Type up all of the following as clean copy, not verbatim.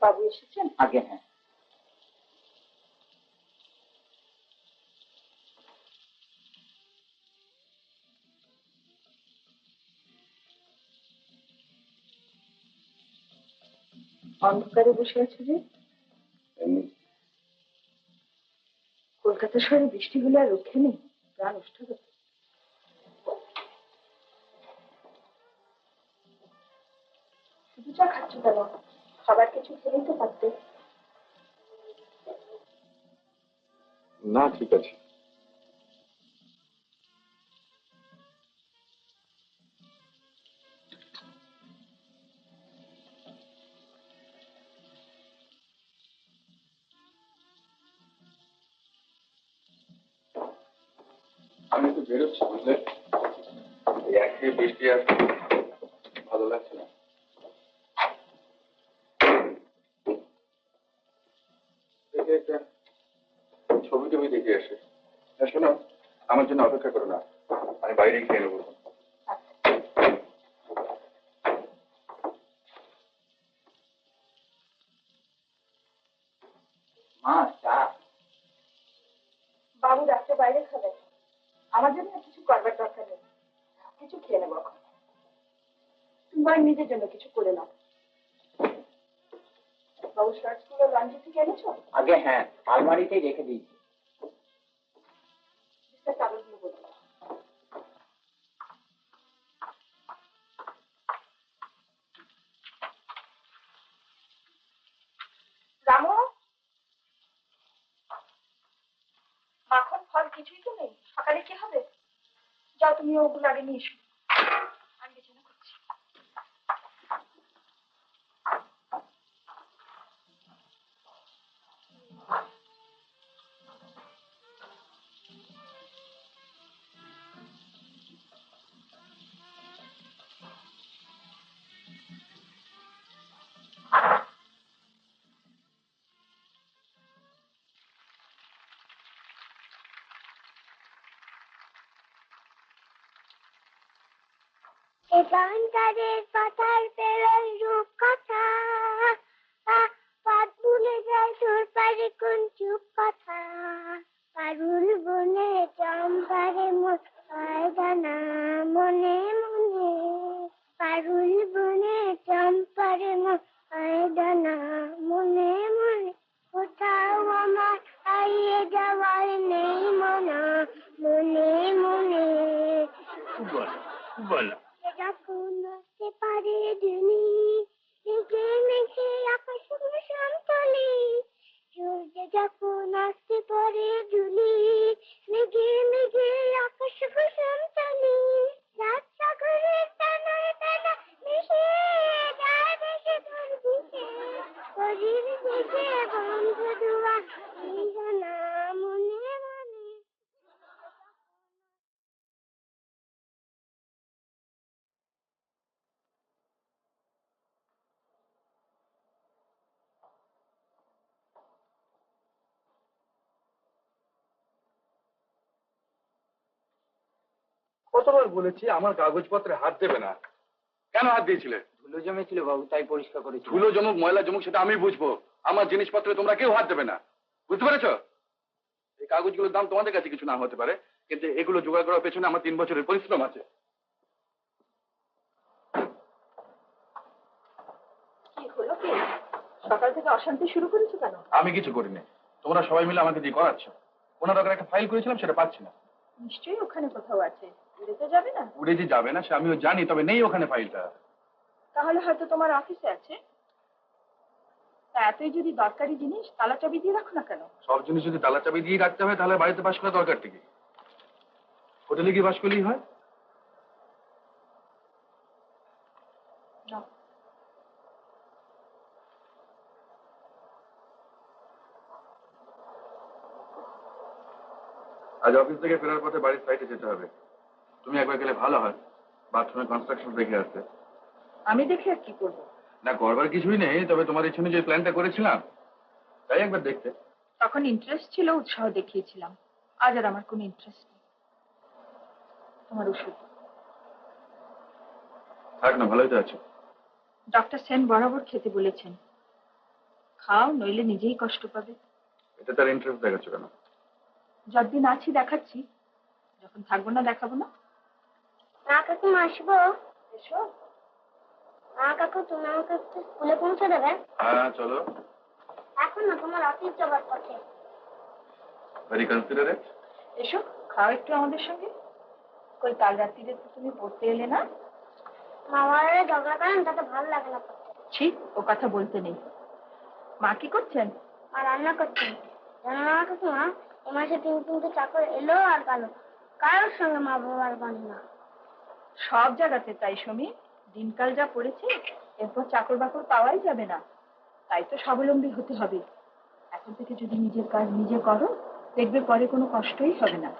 বাবু এসেছেন? আগে হ্যাঁ। অন্ধকারে বসে আছে যে? কলকাতা শহরে বৃষ্টি হলে আর রক্ষে নেই, প্রাণ উষ্ঠগত। শুধু চা খাচ্ছ কেন? খাবার কিছু খেলেই তো পারতে। না ঠিক আছে। আমি একটু বেরোচ্ছি বুঝলে, একই বৃষ্টি আসছে, ভালো লাগছে না। দেখে একটা ছবি টবি দেখে আসে। শোনো, আমার জন্য অপেক্ষা করো না, আমি বাইরেই খেয়ে নেবো। মা চা। বাবু রাত্রে বাইরে খাবেন, আমার জন্য কিছু করবার দরকার নেই, কিছু খেয়ে নেবো এখন। তুমি নিজের জন্য কিছু করে নাও। বাবু শার্ট গুলো লন্ড্রি থেকে এনেছো? আগে হ্যাঁ, আলমারিতেই রেখে দিয়েছি। চাদরগুলো বলো। রামু, মাখন ফল কিছুই তো নেই, সকালে কি হবে? যাও তুমি ওগুলো আগে নিয়ে এসো, আমি বিছানা করছি। এখানকারের পাতার পেরোয় রূপ কথা, পাত ভুলে যায় তোর পারে কোন চুপ কথা। পারুল বনে চম্পারে মোয় জানা মনে মনে, পারুল বনে চম্পারে মোয় জানা মনে মনে, কোথাও আমার হারিয়ে যাওয়ার নেই মনা মনে মনে। বলো যখন আসতে পারে দিনি, মেঘে মেঘে আকাশ কুসুম তলে, সূর্য যখন আসতে পারে ধুলি, মেঘে মেঘে আকাশ কুসুম তলে, রাত সাগরের টানায় টানা মিশে যায় ভেসে তোর দিকে, শরীর ভেসে বন্ধ দুয়ার এই জানা মনে মনে। কতবার বলেছি আমার কাগজপত্রে হাত দেবে না, কেন হাত দিয়েছিলে? ধুলো জমেছিল বাবু, তাই পরিষ্কার করেছি। ধুলো জমুক ময়লা জমুক সেটা আমি বুঝবো, আমার জিনিসপত্রে তোমরা কেউ হাত দেবে না, বুঝতে পেরেছো? এই কাগজগুলোর দাম তোমাদের কাছে কিছু না হতে পারে, কিন্তু এগুলো জোগাড় করার পেছনে আমার 3 বছরের পরিশ্রম আছে। কি হলো কি? সকাল থেকে অশান্তি শুরু করেছো কেন? আমি কিছু করিনি, তোমরা সবাই মিলে আমাকে দিয়ে করাচ্ছ। কোনো দরকার একটা ফাইল করেছিলাম সেটা পাচ্ছি না। নিশ্চয়ই ওখানে কোথাও আছে, উড়ে তো যাবে না। উড়ে যে যাবে না সে আমিও জানি, তবে নেই ওখানে ফাইলটা। তাহলে হয়তো তোমার অফিসে আছে। তা এতই যদি দরকারি জিনিস, তালা চাবি দিয়ে রাখো না কেন? সব জিনিস যদি তালা চাবি দিয়ে রাখতে হয় তাহলে বাড়িতে বাস করা দরকার কি? হোটেলে গিয়ে বাস করলেই হয়। না। আজ অফিস থেকে ফেরার পথে বাড়ির সাইডে যেতে হবে, তুমি একবার গেলে ভালো হয়, বাথরুমে কনস্ট্রাকশন দেখে আসতে। আমি দেখে আর কি করবো? না করবার কিছুই নেই, তবে তোমার ইচ্ছে যে প্ল্যানটা করেছিলাম তাই একবার দেখতে। তখন ইন্টারেস্ট ছিল, উৎসাহ দেখিয়েছিলাম। আজ আর আমার কোনো ইন্টারেস্ট নেই। তোমার ওষুধ থাক না, ভালোই তো আছো। ডক্টর সেন বরাবর খেতে বলেছেন। খাও, নইলে নিজেই কষ্ট পাবে। এটা তার ইন্টারেস্ট দেখাচ্ছ কেন? যতদিন আছি দেখাচ্ছি, যখন থাকবো না দেখাবো না। মা কাকিমা আসবো? এসো। মা কাকু তুমি আমাকে একটু স্কুলে পৌঁছে দেবে? হ্যাঁ চলো। এখন না, তোমার অফিস যাবার পথে। Very considerate. এসো, খাও একটু আমাদের সঙ্গে। কই কাল রাত্রিরে তো তুমি পড়তে এলে না? মামারা ঝগড়া করেন, তাতে ভালো লাগে না পড়তে। ছি, ও কথা বলতে নেই। মা কি করছেন? মা রান্না করছেন। জানো না কাকিমা, এ মাসে 3 চাকর এলো আর গেল, কারোর সঙ্গে মা বাবার বানি না। সব জায়গাতে তাই সমী, দিনকাল যা পড়েছে, এরপর চাকর বাকর পাওয়াই যাবে না। তাই তো স্বাবলম্বী হতে হবে। এখন থেকে যদি নিজের কাজ নিজে করো, দেখবে পরে কোনো কষ্টই হবে না।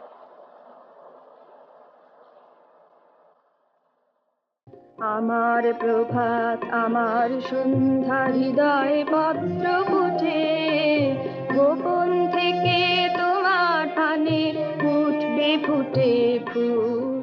আমার প্রভাত, আমার সন্ধ্যা, হৃদয় পত্র ফুটে, গোপন থেকে তোমার টানে উঠবে ফুটে ফুল।